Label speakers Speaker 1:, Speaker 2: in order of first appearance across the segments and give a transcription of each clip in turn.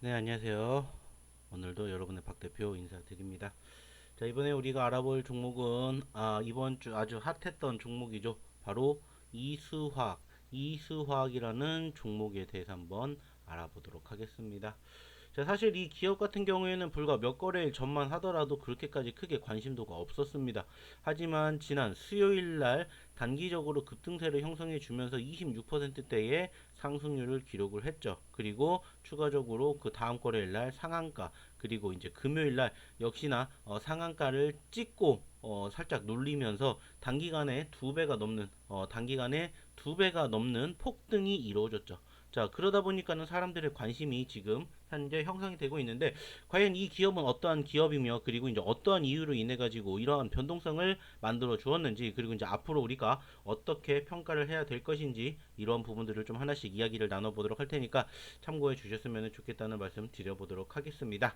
Speaker 1: 네, 안녕하세요. 오늘도 여러분의 박 대표 인사드립니다. 자, 이번에 우리가 알아볼 종목은 이번 주 아주 핫했던 종목이죠. 바로 이수화학, 이수화학이라는 종목에 대해서 한번 알아보도록 하겠습니다. 자, 사실 이 기업 같은 경우에는 불과 몇 거래일 전만 하더라도 그렇게까지 크게 관심도가 없었습니다. 하지만 지난 수요일 날 단기적으로 급등세를 형성해 주면서 26%대의 상승률을 기록을 했죠. 그리고 추가적으로 그 다음 거래일 날 상한가, 그리고 이제 금요일 날 역시나 상한가를 찍고 살짝 눌리면서 단기간에 두 배가 넘는 폭등이 이루어졌죠. 자, 그러다 보니까는 사람들의 관심이 지금 현재 형성이 되고 있는데, 과연 이 기업은 어떠한 기업이며, 그리고 이제 어떠한 이유로 인해 가지고 이러한 변동성을 만들어 주었는지, 그리고 이제 앞으로 우리가 어떻게 평가를 해야 될 것인지, 이런 부분들을 좀 하나씩 이야기를 나눠보도록 할 테니까 참고해 주셨으면 좋겠다는 말씀 드려보도록 하겠습니다.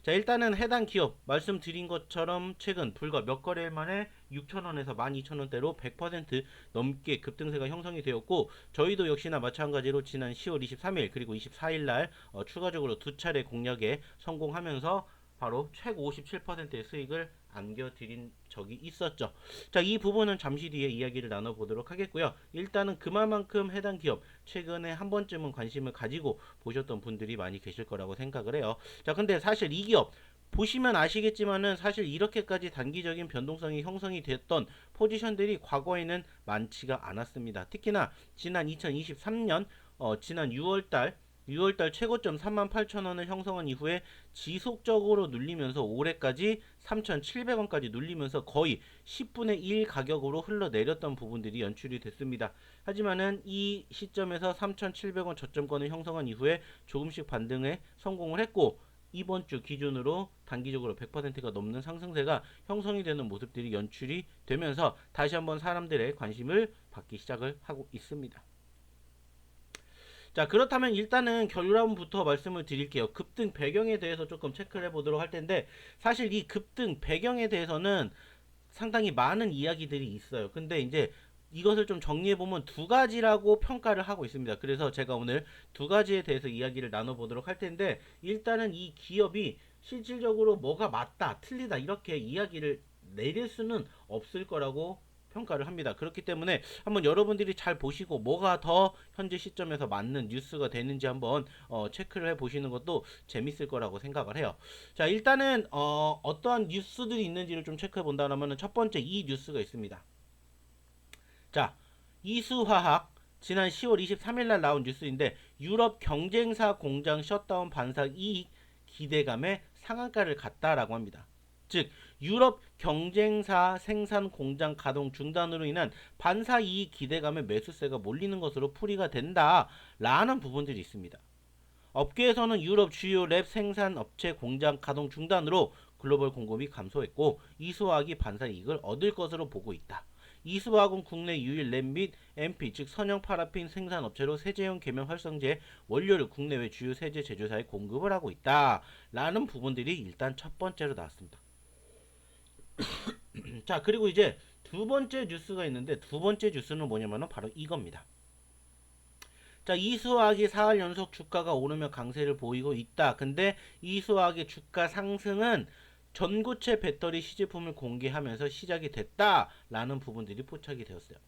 Speaker 1: 자, 일단은 해당 기업 말씀드린 것처럼 최근 불과 몇 거래일 만에 6,000원에서 12,000원대로 100% 넘게 급등세가 형성이 되었고, 저희도 역시나 마찬가지로 지난 10월 23일 그리고 24일 날 추가적으로 두 차례 공략에 성공하면서 바로 최고 57%의 수익을 안겨드린 적이 있었죠. 자, 이 부분은 잠시 뒤에 이야기를 나눠보도록 하겠고요. 일단은 그만큼 해당 기업 최근에 한 번쯤은 관심을 가지고 보셨던 분들이 많이 계실 거라고 생각을 해요. 자, 근데 사실 이 기업 보시면 아시겠지만은 사실 이렇게까지 단기적인 변동성이 형성이 됐던 포지션들이 과거에는 많지가 않았습니다. 특히나 지난 2023년 지난 6월달 최고점 38,000원을 형성한 이후에 지속적으로 눌리면서 올해까지 3,700원까지 눌리면서 거의 10분의 1 가격으로 흘러내렸던 부분들이 연출이 됐습니다. 하지만은 이 시점에서 3,700원 저점권을 형성한 이후에 조금씩 반등에 성공을 했고, 이번 주 기준으로 단기적으로 100%가 넘는 상승세가 형성이 되는 모습들이 연출이 되면서 다시 한번 사람들의 관심을 받기 시작을 하고 있습니다. 자, 그렇다면 일단은 결론부터 말씀을 드릴게요. 급등 배경에 대해서 조금 체크를 해보도록 할 텐데, 사실 이 급등 배경에 대해서는 상당히 많은 이야기들이 있어요. 근데 이제 이것을 좀 정리해보면 두 가지라고 평가를 하고 있습니다. 그래서 제가 오늘 두 가지에 대해서 이야기를 나눠보도록 할 텐데, 일단은 이 기업이 실질적으로 뭐가 맞다, 틀리다 이렇게 이야기를 내릴 수는 없을 거라고 평가를 합니다. 그렇기 때문에 한번 여러분들이 잘 보시고 뭐가 더 현재 시점에서 맞는 뉴스가 되는지 한번 체크를 해 보시는 것도 재밌을 거라고 생각을 해요. 자, 일단은 어떠한 뉴스들이 있는지를 좀 체크해 본다면 첫 번째 이 뉴스가 있습니다. 자, 이수화학 지난 10월 23일 날 나온 뉴스인데, 유럽 경쟁사 공장 셧다운 반사 이익 기대감에 상한가를 갔다라고 합니다. 즉, 유럽 경쟁사 생산 공장 가동 중단으로 인한 반사 이익 기대감에 매수세가 몰리는 것으로 풀이가 된다라는 부분들이 있습니다. 업계에서는 유럽 주요 랩 생산 업체 공장 가동 중단으로 글로벌 공급이 감소했고, 이수화학이 반사 이익을 얻을 것으로 보고 있다. 이수화학은 국내 유일 랩 및 MP 즉 선형 파라핀 생산 업체로 세제형 계면 활성제 원료를 국내외 주요 세제 제조사에 공급을 하고 있다. 라는 부분들이 일단 첫 번째로 나왔습니다. 자, 그리고 이제 두 번째 뉴스가 있는데, 두 번째 뉴스는 뭐냐면 바로 이겁니다. 자, 이수학이 4일 연속 주가가 오르며 강세를 보이고 있다. 근데 이수학의 주가 상승은 전고체 배터리 시제품을 공개하면서 시작이 됐다라는 부분들이 포착이 되었어요.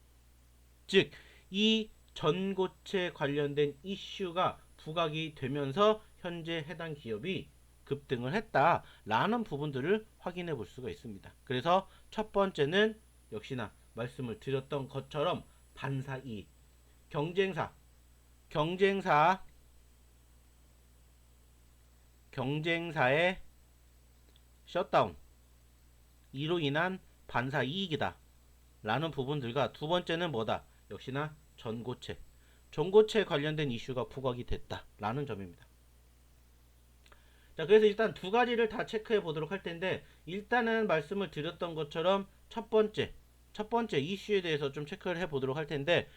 Speaker 1: 즉, 이 전고체 관련된 이슈가 부각이 되면서 현재 해당 기업이 급등을 했다라는 부분들을 확인해 볼 수가 있습니다. 그래서 첫 번째는 역시나 말씀을 드렸던 것처럼 반사이익, 경쟁사 경쟁사 경쟁사의 셧다운 이로 인한 반사 이익이다 라는 부분들과, 두 번째는 뭐다, 역시나 전고체 관련된 이슈가 부각이 됐다 라는 점입니다. 자, 그래서 일단 두 가지를 다 체크해 보도록 할 텐데, 일단은 말씀을 드렸던 것처럼 첫 번째 이슈에 대해서 좀 체크를 해 보도록 할 텐데,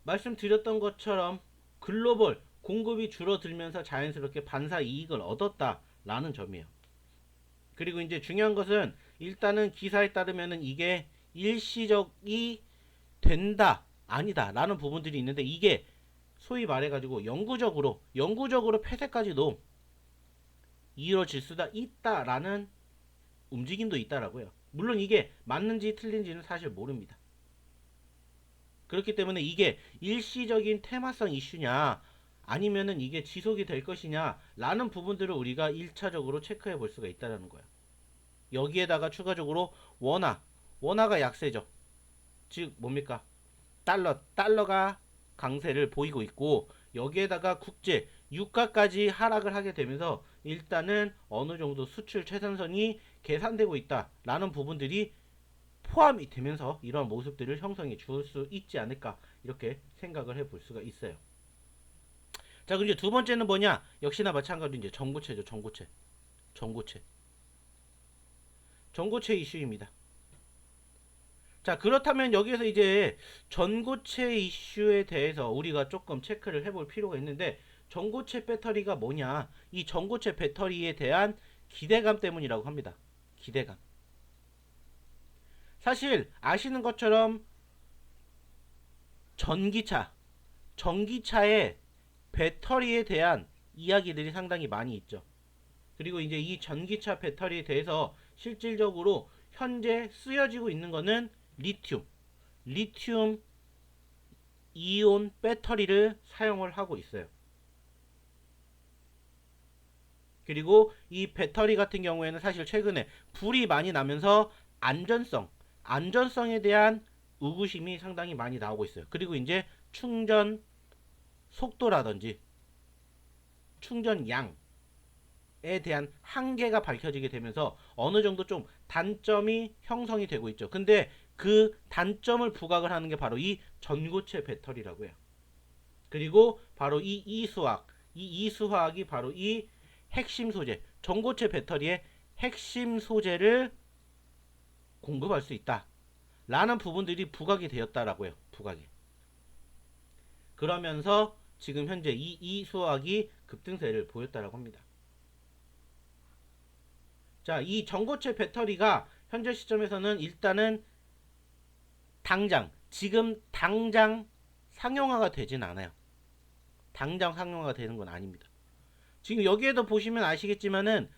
Speaker 1: 말씀드렸던 것처럼 글로벌 공급이 줄어들면서 자연스럽게 반사 이익을 얻었다라는 점이에요. 그리고 이제 중요한 것은 일단은 기사에 따르면은 이게 일시적이 된다 아니다 라는 부분들이 있는데, 이게 소위 말해가지고 영구적으로 폐쇄까지도 이루어질 수가 있다라는 움직임도 있다라고요. 물론 이게 맞는지 틀린지는 사실 모릅니다. 그렇기 때문에 이게 일시적인 테마성 이슈냐 아니면은 이게 지속이 될 것이냐 라는 부분들을 우리가 1차적으로 체크해 볼 수가 있다는 거예요. 여기에다가 추가적으로 원화가 약세죠. 즉 뭡니까? 달러가 강세를 보이고 있고 여기에다가 국제 유가까지 하락을 하게 되면서 일단은 어느 정도 수출 최선선이 계산되고 있다라는 부분들이 포함이 되면서 이런 모습들을 형성해 줄 수 있지 않을까 이렇게 생각을 해볼 수가 있어요. 자, 그리고 이제 두 번째는 뭐냐? 역시나 마찬가지로 이제 전고체죠. 전고체 이슈입니다. 자, 그렇다면 여기에서 이제 전고체 이슈에 대해서 우리가 조금 체크를 해볼 필요가 있는데 전고체 배터리가 뭐냐? 이 전고체 배터리에 대한 기대감 때문이라고 합니다. 기대감. 사실 아시는 것처럼 전기차의 배터리에 대한 이야기들이 상당히 많이 있죠. 그리고 이제 이 전기차 배터리에 대해서 실질적으로 현재 쓰여지고 있는 거는 리튬 이온 배터리를 사용을 하고 있어요. 그리고 이 배터리 같은 경우에는 사실 최근에 불이 많이 나면서 안전성에 대한 의구심이 상당히 많이 나오고 있어요. 그리고 이제 충전 속도라든지 충전양에 대한 한계가 밝혀지게 되면서 어느 정도 좀 단점이 형성이 되고 있죠. 근데 그 단점을 부각을 하는 게 바로 이 전고체 배터리라고 해요. 그리고 바로 이 이수화학이 바로 이 핵심 소재, 전고체 배터리의 핵심 소재를 공급할 수 있다. 라는 부분들이 부각이 되었다라고요. 부각이. 그러면서 지금 현재 이 이수화학이 급등세를 보였다라고 합니다. 자, 이 전고체 배터리가 현재 시점에서는 일단은 지금 당장 상용화가 되진 않아요. 당장 상용화가 되는 건 아닙니다. 지금 여기에도 보시면 아시겠지만은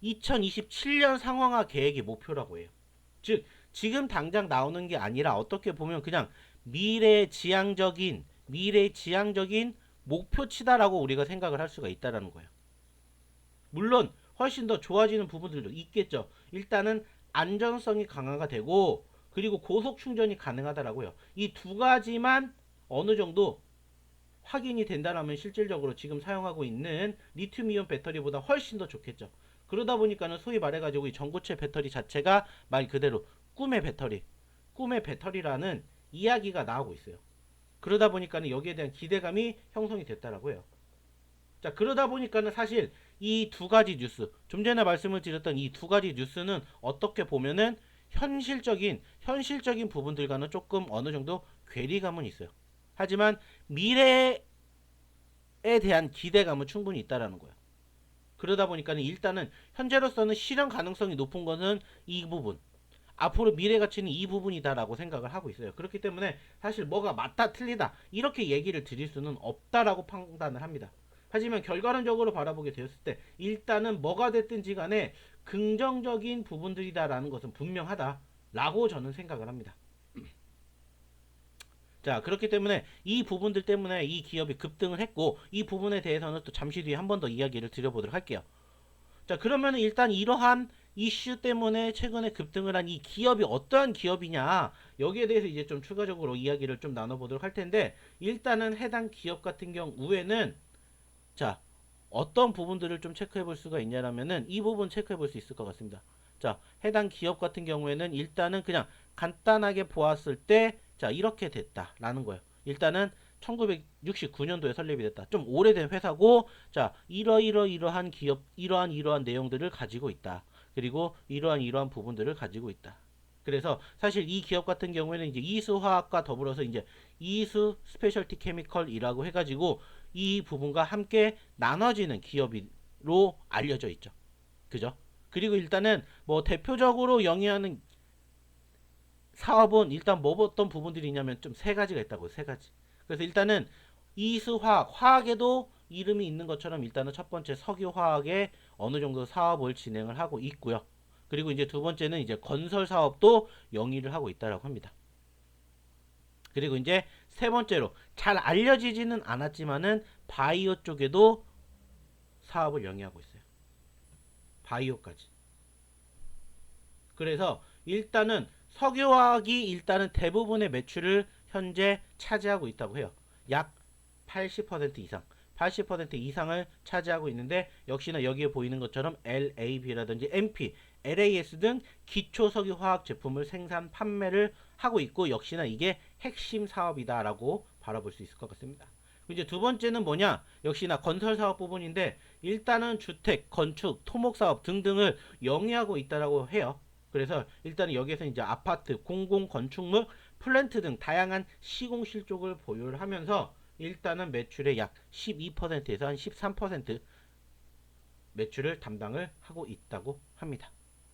Speaker 1: 2027년 상용화 계획이 목표라고 해요. 즉 지금 당장 나오는 게 아니라 어떻게 보면 그냥 미래지향적인 목표치다라고 우리가 생각을 할 수가 있다라는 거예요. 물론 훨씬 더 좋아지는 부분들도 있겠죠. 일단은 안전성이 강화가 되고 그리고 고속 충전이 가능하다라고요. 이 두 가지만 어느 정도 확인이 된다라면 실질적으로 지금 사용하고 있는 리튬이온 배터리보다 훨씬 더 좋겠죠. 그러다 보니까는 소위 말해가지고 이 전고체 배터리 자체가 말 그대로 꿈의 배터리라는 이야기가 나오고 있어요. 그러다 보니까는 여기에 대한 기대감이 형성이 됐다라고요. 자, 그러다 보니까는 사실 이 두 가지 뉴스, 좀 전에 말씀을 드렸던 이 두 가지 뉴스는 어떻게 보면은 현실적인 부분들과는 조금 어느 정도 괴리감은 있어요. 하지만 미래에 대한 기대감은 충분히 있다라는 거예요. 그러다 보니까는 일단은 현재로서는 실현 가능성이 높은 것은 이 부분. 앞으로 미래 가치는 이 부분이다라고 생각을 하고 있어요. 그렇기 때문에 사실 뭐가 맞다 틀리다 이렇게 얘기를 드릴 수는 없다라고 판단을 합니다. 하지만 결과론적으로 바라보게 되었을 때 일단은 뭐가 됐든지 간에 긍정적인 부분들이다라는 것은 분명하다라고 저는 생각을 합니다. 자, 그렇기 때문에 이 부분들 때문에 이 기업이 급등을 했고 이 부분에 대해서는 또 잠시 뒤에 한 번 더 이야기를 드려보도록 할게요. 자, 그러면 일단 이러한 이슈 때문에 최근에 급등을 한 이 기업이 어떠한 기업이냐 여기에 대해서 이제 좀 추가적으로 이야기를 좀 나눠보도록 할 텐데 일단은 해당 기업 같은 경우에는 자, 어떤 부분들을 좀 체크해 볼 수가 있냐라면은 이 부분 체크해 볼 수 있을 것 같습니다. 자, 해당 기업 같은 경우에는 일단은 그냥 간단하게 보았을 때 자, 이렇게 됐다라는 거예요. 일단은 1969년도에 설립이 됐다. 좀 오래된 회사고 자, 이러한 기업 이러한 내용들을 가지고 있다. 그리고 이러한 부분들을 가지고 있다. 그래서 사실 이 기업 같은 경우에는 이제 이수화학과 더불어서 이제 이수 스페셜티 케미컬이라고 해가지고 이 부분과 함께 나눠지는 기업으로 알려져 있죠. 그죠? 그리고 일단은 뭐 대표적으로 영위하는 사업은 일단 뭐 어떤 부분들이 있냐면 좀 세 가지가 있다고요. 세 가지. 그래서 일단은 이수화학, 화학에도 이름이 있는 것처럼 일단은 첫 번째 석유화학에 어느 정도 사업을 진행을 하고 있고요. 그리고 이제 두 번째는 이제 건설 사업도 영위를 하고 있다라고 합니다. 그리고 이제 세 번째로 잘 알려지지는 않았지만은 바이오 쪽에도 사업을 영위하고 있어요. 바이오까지. 그래서 일단은 석유화학이 일단은 대부분의 매출을 현재 차지하고 있다고 해요. 약 80% 이상. 80% 이상을 차지하고 있는데 역시나 여기에 보이는 것처럼 LAB라든지 MP, LAS 등 기초 석유화학 제품을 생산 판매를 하고 있고 역시나 이게 핵심 사업이다라고 바라볼 수 있을 것 같습니다. 이제 두 번째는 뭐냐? 역시나 건설 사업 부분인데 일단은 주택, 건축, 토목 사업 등등을 영위하고 있다라고 해요. 그래서 일단 여기에서 이제 아파트, 공공 건축물, 플랜트 등 다양한 시공 실적을 보유를 하면서 일단은 매출의 약 12%에서 한 13% 매출을 담당을 하고 있다고 합니다.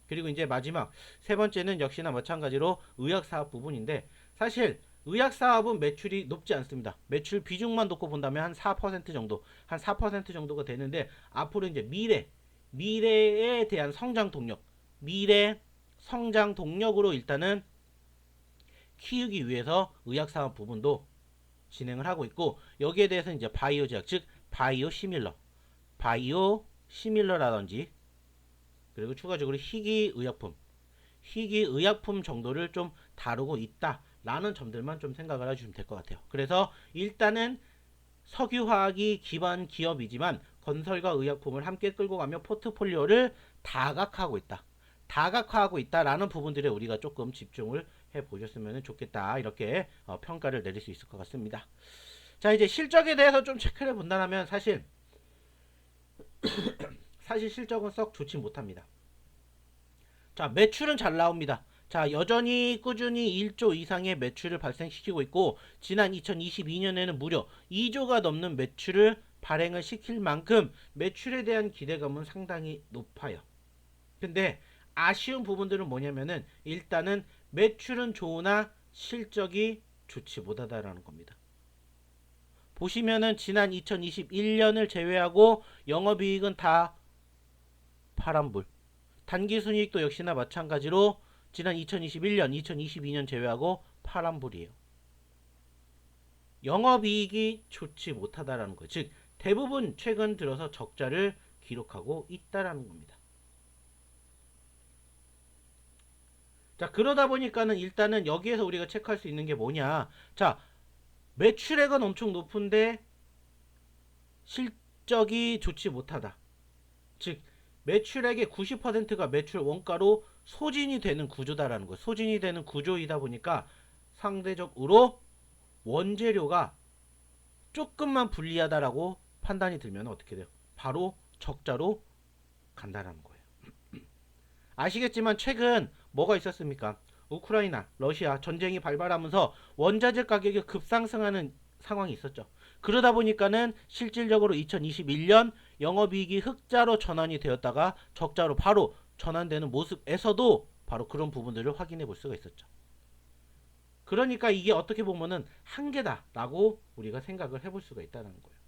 Speaker 1: 그리고 이제 마지막 세 번째는 역시나 마찬가지로 의학 사업 부분인데 사실 의학 사업은 매출이 높지 않습니다. 매출 비중만 놓고 본다면 한 4% 정도, 한 4% 정도가 되는데 앞으로 이제 미래에 대한 성장 동력, 미래 성장 동력으로 일단은 키우기 위해서 의학 사업 부분도 진행을 하고 있고 여기에 대해서 이제 바이오 제약 즉 바이오 시밀러라든지 그리고 추가적으로 희귀 의약품 정도를 좀 다루고 있다라는 점들만 좀 생각을 해주시면 될 것 같아요. 그래서 일단은 석유화학이 기반 기업이지만 건설과 의약품을 함께 끌고 가며 포트폴리오를 다각화하고 있다. 다각화하고 있다라는 부분들에 우리가 조금 집중을 해 보셨으면 좋겠다. 이렇게 평가를 내릴 수 있을 것 같습니다. 자, 이제 실적에 대해서 좀 체크를 해 본다면 사실 실적은 썩 좋지 못합니다. 자, 매출은 잘 나옵니다. 자, 여전히 꾸준히 1조 이상의 매출을 발생시키고 있고 지난 2022년에는 무려 2조가 넘는 매출을 발행을 시킬 만큼 매출에 대한 기대감은 상당히 높아요. 근데 아쉬운 부분들은 뭐냐면은 일단은 매출은 좋으나 실적이 좋지 못하다라는 겁니다. 보시면은 지난 2021년을 제외하고 영업이익은 다 파란불. 단기순이익도 역시나 마찬가지로 지난 2021년, 2022년 제외하고 파란불이에요. 영업이익이 좋지 못하다라는 거예요. 즉 대부분 최근 들어서 적자를 기록하고 있다라는 겁니다. 자, 그러다 보니까는 일단은 여기에서 우리가 체크할 수 있는 게 뭐냐. 자, 매출액은 엄청 높은데 실적이 좋지 못하다. 즉 매출액의 90%가 매출 원가로 소진이 되는 구조다라는 거예요. 소진이 되는 구조이다 보니까 상대적으로 원재료가 조금만 불리하다라고 판단이 들면 어떻게 돼요? 바로 적자로 간다라는 거예요. 아시겠지만 최근 뭐가 있었습니까? 우크라이나, 러시아 전쟁이 발발하면서 원자재 가격이 급상승하는 상황이 있었죠. 그러다 보니까는 실질적으로 2021년 영업이익이 흑자로 전환이 되었다가 적자로 바로 전환되는 모습에서도 바로 그런 부분들을 확인해 볼 수가 있었죠. 그러니까 이게 어떻게 보면은 한계다라고 우리가 생각을 해볼 수가 있다는 거예요.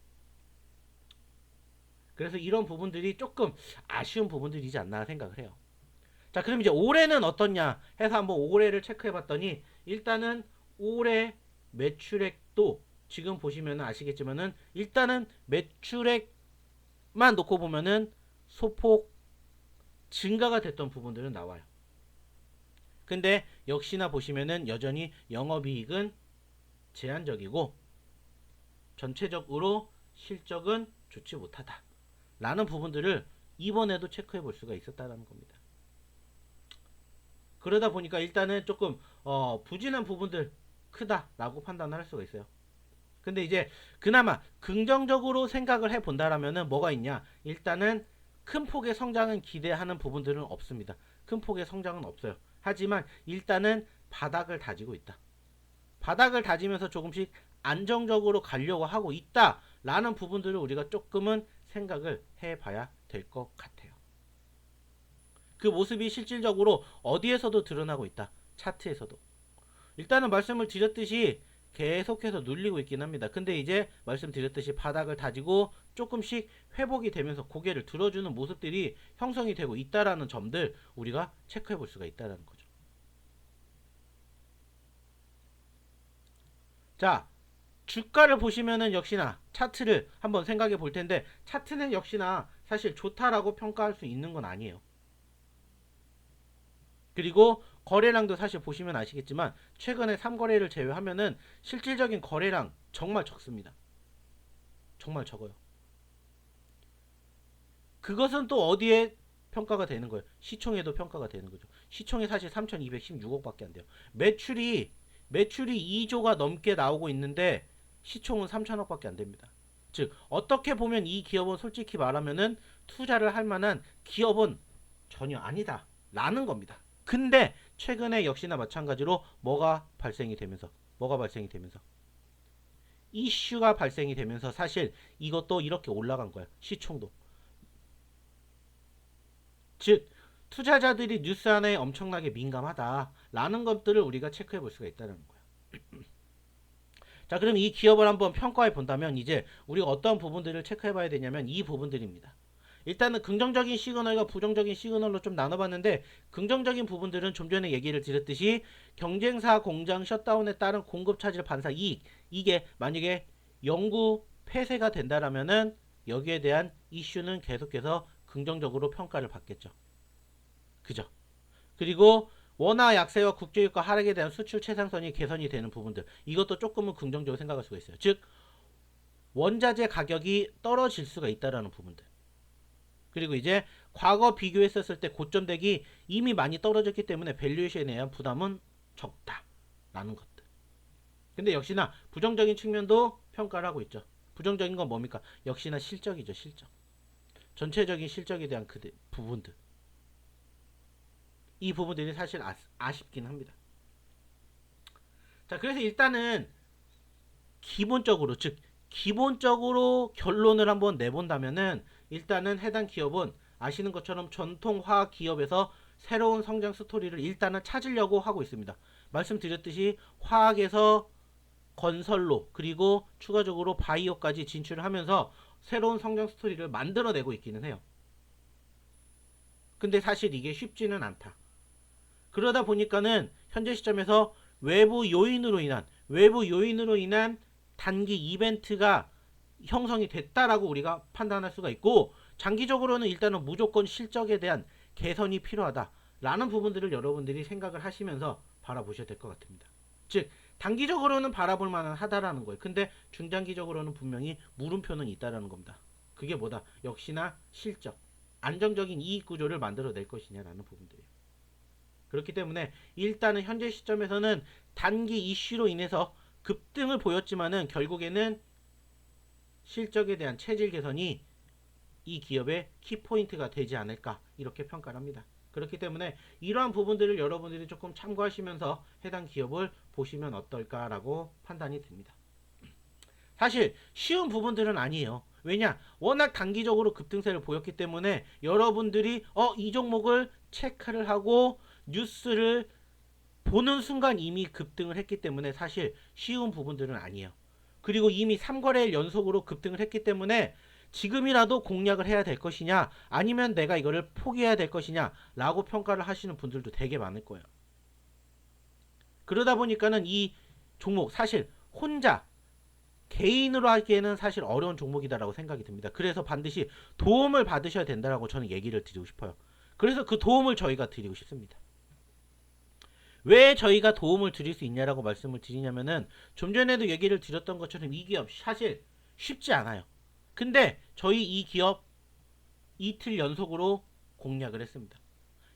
Speaker 1: 그래서 이런 부분들이 조금 아쉬운 부분들이지 않나 생각을 해요. 자, 그럼 이제 올해는 어떻냐 해서 한번 올해를 체크해 봤더니 일단은 올해 매출액도 지금 보시면 아시겠지만은 일단은 매출액만 놓고 보면은 소폭 증가가 됐던 부분들은 나와요. 근데 역시나 보시면은 여전히 영업이익은 제한적이고 전체적으로 실적은 좋지 못하다 라는 부분들을 이번에도 체크해 볼 수가 있었다는 겁니다. 그러다 보니까 일단은 조금 부진한 부분들 크다라고 판단을 할 수가 있어요. 근데 이제 그나마 긍정적으로 생각을 해 본다라면은 뭐가 있냐? 일단은 큰 폭의 성장은 기대하는 부분들은 없습니다. 큰 폭의 성장은 없어요. 하지만 일단은 바닥을 다지고 있다. 바닥을 다지면서 조금씩 안정적으로 가려고 하고 있다라는 부분들을 우리가 조금은 생각을 해봐야 될 것 같아요. 그 모습이 실질적으로 어디에서도 드러나고 있다. 차트에서도. 일단은 말씀을 드렸듯이 계속해서 눌리고 있긴 합니다. 근데 이제 말씀드렸듯이 바닥을 다지고 조금씩 회복이 되면서 고개를 들어주는 모습들이 형성이 되고 있다라는 점들 우리가 체크해 볼 수가 있다라는 거죠. 자, 주가를 보시면은 역시나 차트를 한번 생각해 볼 텐데 차트는 역시나 사실 좋다라고 평가할 수 있는 건 아니에요. 그리고 거래량도 사실 보시면 아시겠지만 최근에 3거래를 제외하면은 실질적인 거래량 정말 적습니다. 정말 적어요. 그것은 또 어디에 평가가 되는 거예요? 시총에도 평가가 되는 거죠. 시총이 사실 3,216억밖에 안 돼요. 매출이 2조가 넘게 나오고 있는데 시총은 3천억밖에 안 됩니다. 즉 어떻게 보면 이 기업은 솔직히 말하면은 투자를 할 만한 기업은 전혀 아니다 라는 겁니다. 근데 최근에 역시나 마찬가지로 뭐가 발생이 되면서 이슈가 발생이 되면서 사실 이것도 이렇게 올라간 거예요. 시총도. 즉 투자자들이 뉴스 하나에 엄청나게 민감하다라는 것들을 우리가 체크해 볼 수가 있다는 거예요. 자, 그럼 이 기업을 한번 평가해 본다면 이제 우리가 어떤 부분들을 체크해 봐야 되냐면 이 부분들입니다. 일단은 긍정적인 시그널과 부정적인 시그널로 좀 나눠봤는데 긍정적인 부분들은 좀 전에 얘기를 드렸듯이 경쟁사 공장 셧다운에 따른 공급 차질 반사 이익 이게 만약에 영구 폐쇄가 된다라면은 여기에 대한 이슈는 계속해서 긍정적으로 평가를 받겠죠. 그죠? 그리고 원화 약세와 국제유가 하락에 대한 수출 최상선이 개선이 되는 부분들 이것도 조금은 긍정적으로 생각할 수가 있어요. 즉 원자재 가격이 떨어질 수가 있다라는 부분들. 그리고 이제 과거 비교했었을 때 고점대기 이미 많이 떨어졌기 때문에 밸류에이션에 대한 부담은 적다라는 것들. 근데 역시나 부정적인 측면도 평가를 하고 있죠. 부정적인 건 뭡니까? 역시나 실적이죠. 실적. 전체적인 실적에 대한 그 부분들. 이 부분들이 사실 아쉽긴 합니다. 자, 그래서 일단은 기본적으로 결론을 한번 내본다면은 일단은 해당 기업은 아시는 것처럼 전통 화학 기업에서 새로운 성장 스토리를 일단은 찾으려고 하고 있습니다. 말씀드렸듯이 화학에서 건설로 그리고 추가적으로 바이오까지 진출을 하면서 새로운 성장 스토리를 만들어내고 있기는 해요. 근데 사실 이게 쉽지는 않다. 그러다 보니까는 현재 시점에서 외부 요인으로 인한 단기 이벤트가 형성이 됐다라고 우리가 판단할 수가 있고 장기적으로는 일단은 무조건 실적에 대한 개선이 필요하다라는 부분들을 여러분들이 생각을 하시면서 바라보셔야 될 것 같습니다. 즉 단기적으로는 바라볼 만한 하다라는 거예요. 근데 중장기적으로는 분명히 물음표는 있다라는 겁니다. 그게 뭐다? 역시나 실적, 안정적인 이익 구조를 만들어낼 것이냐라는 부분들이에요. 그렇기 때문에 일단은 현재 시점에서는 단기 이슈로 인해서 급등을 보였지만은 결국에는 실적에 대한 체질 개선이 이 기업의 키포인트가 되지 않을까 이렇게 평가를 합니다. 그렇기 때문에 이러한 부분들을 여러분들이 조금 참고하시면서 해당 기업을 보시면 어떨까라고 판단이 듭니다. 사실 쉬운 부분들은 아니에요. 왜냐? 워낙 단기적으로 급등세를 보였기 때문에 여러분들이 이 종목을 체크를 하고 뉴스를 보는 순간 이미 급등을 했기 때문에 사실 쉬운 부분들은 아니에요. 그리고 이미 3거래일 연속으로 급등을 했기 때문에 지금이라도 공략을 해야 될 것이냐 아니면 내가 이거를 포기해야 될 것이냐 라고 평가를 하시는 분들도 되게 많을 거예요. 그러다 보니까는 이 종목 사실 혼자 개인으로 하기에는 사실 어려운 종목이다라고 생각이 듭니다. 그래서 반드시 도움을 받으셔야 된다라고 저는 얘기를 드리고 싶어요. 그래서 그 도움을 저희가 드리고 싶습니다. 왜 저희가 도움을 드릴 수 있냐라고 말씀을 드리냐면은 좀 전에도 얘기를 드렸던 것처럼 이 기업 사실 쉽지 않아요. 근데 저희 이 기업 이틀 연속으로 공략을 했습니다.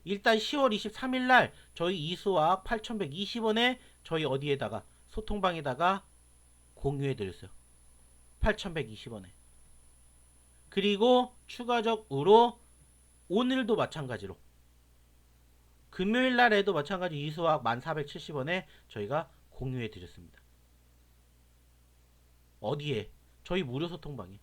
Speaker 1: 일단 10월 23일 날 저희 이수학 8,120원에 저희 어디에다가 소통방에다가 공유해 드렸어요. 8,120원에. 그리고 추가적으로 오늘도 마찬가지로 금요일 날에도 마찬가지 이수학 1470원에 저희가 공유해 드렸습니다. 어디에? 저희 무료 소통방에.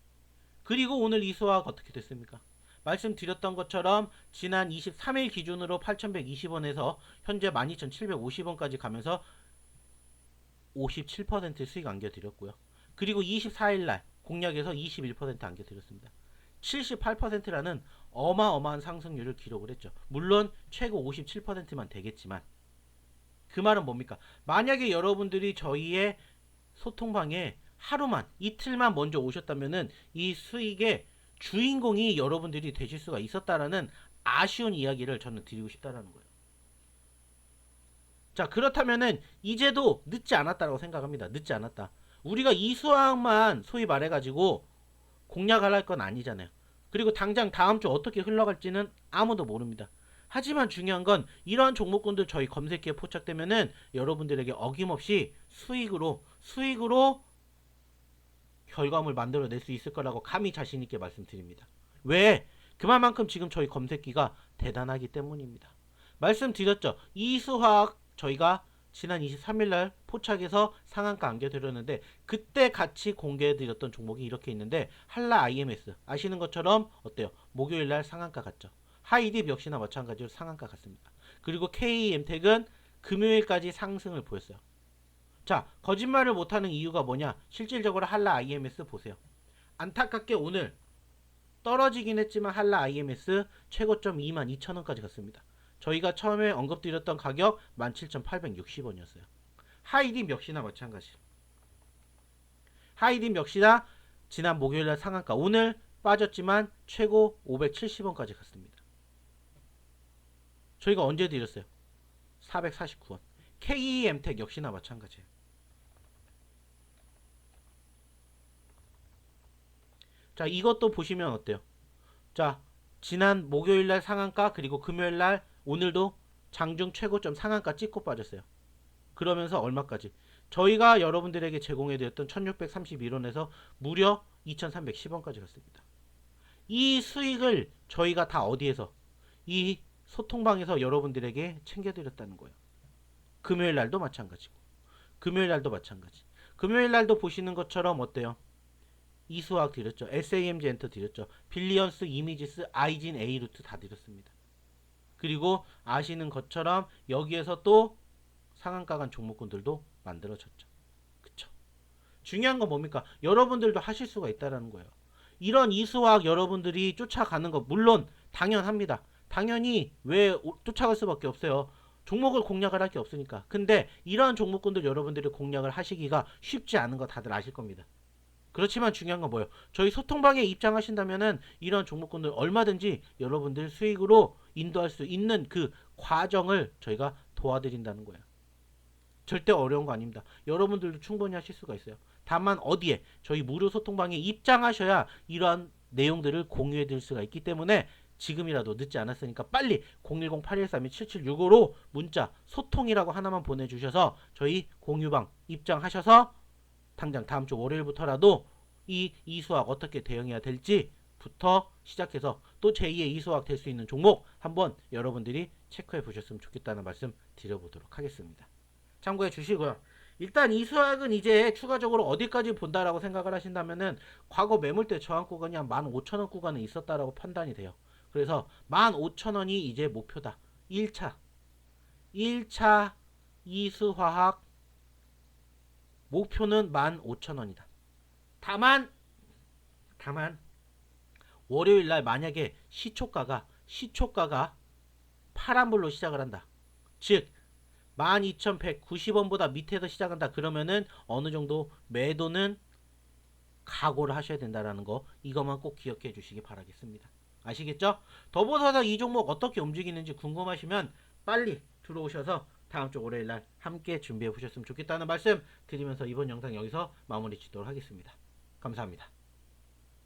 Speaker 1: 그리고 오늘 이수학 어떻게 됐습니까? 말씀드렸던 것처럼 지난 23일 기준으로 8,120원에서 현재 12,750원까지 가면서 57% 수익 안겨드렸고요. 그리고 24일날 공략에서 21% 안겨드렸습니다. 78%라는 어마어마한 상승률을 기록을 했죠. 물론 최고 57%만 되겠지만 그 말은 뭡니까? 만약에 여러분들이 저희의 소통방에 하루만 이틀만 먼저 오셨다면은 이 수익의 주인공이 여러분들이 되실 수가 있었다라는 아쉬운 이야기를 저는 드리고 싶다라는 거예요. 자, 그렇다면은 이제도 늦지 않았다라고 생각합니다. 늦지 않았다. 우리가 이 수학만 소위 말해가지고 공략을 할 건 아니잖아요. 그리고 당장 다음 주 어떻게 흘러갈지는 아무도 모릅니다. 하지만 중요한 건 이러한 종목군들 저희 검색기에 포착되면은 여러분들에게 어김없이 수익으로 결과물 만들어낼 수 있을 거라고 감히 자신 있게 말씀드립니다. 왜? 그만큼 지금 저희 검색기가 대단하기 때문입니다. 말씀드렸죠. 이수화학 저희가 지난 23일날 포착해서 상한가 안겨드렸는데 그때 같이 공개해드렸던 종목이 이렇게 있는데 한라 IMS 아시는 것처럼 어때요? 목요일날 상한가 갔죠. 하이딥 역시나 마찬가지로 상한가 갔습니다. 그리고 KEM텍은 금요일까지 상승을 보였어요. 자, 거짓말을 못하는 이유가 뭐냐? 실질적으로 한라 IMS 보세요. 안타깝게 오늘 떨어지긴 했지만 한라 IMS 최고점 22,000원까지 갔습니다. 저희가 처음에 언급드렸던 가격 17,860원이었어요. 하이딘 역시나 마찬가지. 하이딘 역시나 지난 목요일날 상한가 오늘 빠졌지만 최고 570원까지 갔습니다. 저희가 언제 드렸어요? 449원. KEM텍 역시나 마찬가지예요. 자, 이것도 보시면 어때요? 자, 지난 목요일날 상한가 그리고 금요일날 오늘도 장중 최고점 상한가 찍고 빠졌어요. 그러면서 얼마까지? 저희가 여러분들에게 제공해드렸던 1631원에서 무려 2310원까지 갔습니다. 이 수익을 저희가 다 어디에서? 이 소통방에서 여러분들에게 챙겨드렸다는 거예요. 금요일날도 마찬가지고 금요일날도 마찬가지. 금요일날도 보시는 것처럼 어때요? 이수학 드렸죠. SAMG 엔터 드렸죠. 빌리언스, 이미지스, 아이진, A루트 다 드렸습니다. 그리고 아시는 것처럼 여기에서 또 상한가 간 종목군들도 만들어졌죠. 그쵸? 중요한 건 뭡니까? 여러분들도 하실 수가 있다는 거예요. 이런 이수학 여러분들이 쫓아가는 거 물론 당연합니다. 당연히 왜 쫓아갈 수밖에 없어요. 종목을 공략을 할 게 없으니까. 근데 이러한 종목군들 여러분들이 공략을 하시기가 쉽지 않은 거 다들 아실 겁니다. 그렇지만 중요한 건 뭐예요? 저희 소통방에 입장하신다면은 이런 종목군들 얼마든지 여러분들 수익으로 인도할 수 있는 그 과정을 저희가 도와드린다는 거예요. 절대 어려운 거 아닙니다. 여러분들도 충분히 하실 수가 있어요. 다만 어디에? 저희 무료 소통방에 입장하셔야 이러한 내용들을 공유해 드릴 수가 있기 때문에 지금이라도 늦지 않았으니까 빨리 010-8132-7765로 문자 소통이라고 하나만 보내주셔서 저희 공유방 입장하셔서 당장 다음 주 월요일부터라도 이 이수학 어떻게 대응해야 될지부터 시작해서 또 제2의 이수학 될 수 있는 종목 한번 여러분들이 체크해 보셨으면 좋겠다는 말씀 드려보도록 하겠습니다. 참고해 주시고요. 일단 이수학은 이제 추가적으로 어디까지 본다라고 생각을 하신다면은 과거 매물대 저항 구간이 한 15,000원 구간에 있었다라고 판단이 돼요. 그래서 15,000원이 이제 목표다. 1차 이수화학 목표는 15,000원이다. 다만 월요일날 만약에 시초가가 파란불로 시작을 한다. 즉 12,190원보다 밑에서 시작한다. 그러면은 어느 정도 매도는 각오를 하셔야 된다라는 거 이것만 꼭 기억해 주시기 바라겠습니다. 아시겠죠? 더불어서 이 종목 어떻게 움직이는지 궁금하시면 빨리 들어오셔서 다음 주 월요일날 함께 준비해 보셨으면 좋겠다는 말씀 드리면서 이번 영상 여기서 마무리 짓도록 하겠습니다. 감사합니다.